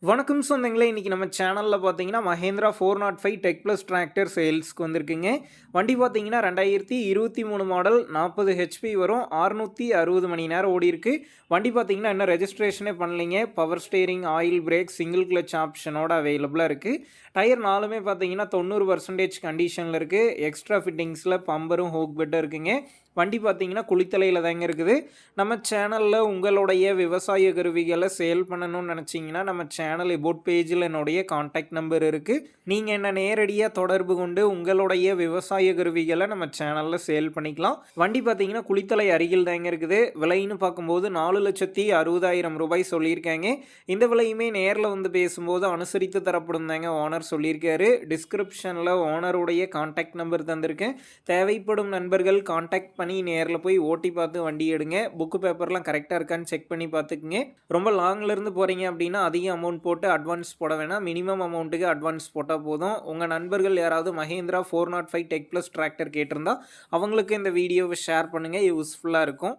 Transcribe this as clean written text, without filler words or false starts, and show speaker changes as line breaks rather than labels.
வணக்கம் சொந்தங்களே! இன்னைக்கு நம்ம சேனல்ல பார்த்தீங்கன்னா, மஹேந்திரா 405 டெக் பிளஸ் டிராக்டர் சேல்ஸ்க்கு வந்திருக்குங்க. வண்டி பார்த்தீங்கன்னா 2023 மாடல் 40 ஹெச்பி வரும். 660 மணி நேரம் ஓடியிருக்கு. வண்டி பார்த்தீங்கன்னா, இன்னும் ரெஜிஸ்ட்ரேஷனே பண்ணலைங்க. Power steering, oil brake, single clutch ஆப்ஷனோட அவைலபிளா இருக்கு. டயர் 4மே பார்த்தீங்கன்னா 90% கண்டிஷன்ல இருக்கு. எக்ஸ்ட்ரா ஃபிட்டிங்ஸ்ல பம்பரும், ஹூக் பெட்டும் இருக்குங்க. வண்டி பார்த்தீங்கன்னா, குளித்தலையில தாங்க இருக்குது. நம்ம சேனல்ல உங்களுடைய விவசாய கருவிகள சேல் பண்ணணும்னு நெனச்சீங்கன்னா, நம்ம சேனல் எபோட் பேஜில என்னுடைய கான்டாக்ட் நம்பர் இருக்கு. நீங்க என்ன நேரடியா தொடர்பு கொண்டு உங்களுடைய விவசாய கருவிகள நம்ம சேனல்ல சேல் பண்ணிக்கலாம். வண்டி பார்த்தீங்கன்னா, குளித்தலை அருகில் தாங்க இருக்குது. விலைன்னு பார்க்கும்போது ரூ. 4,60,000 சொல்லியிருக்காங்க. இந்த விலையுமே நேர்ல வந்து பேசும்போது அனுசரித்து தரப்படும் தாங்க ஓனர் சொல்லியிருக்காரு. டிஸ்கிரிப்ஷன்ல ஓனருடைய கான்டாக்ட் நம்பர் தந்திருக்கேன். தேவைப்படும் நண்பர்கள் கான்டாக்ட் பண்ணி நேர்ல போய் ஓட்டி பார்த்து வண்டி எடுங்க. புக்கு பேப்பர்லாம் கரெக்ட்டா இருக்கான்னு செக் பண்ணி பார்த்துக்குங்க. ரொம்ப லாங்ல இருந்து போறீங்க அப்படின்னா, அதிக அமௌண்ட் போட்டு அட்வான்ஸ் போட வேணாம். மினிமம் அமௌண்ட்டுக்கு அட்வான்ஸ் போட்டா போதும். உங்க நண்பர்கள் யாராவது மஹேந்திரா 405 டெக் பிளஸ் டிராக்டர் கேட்டிருந்தா, அவங்களுக்கு இந்த வீடியோவ ஷேர் பண்ணுங்க. யூஸ்ஃபுல்லா இருக்கும்.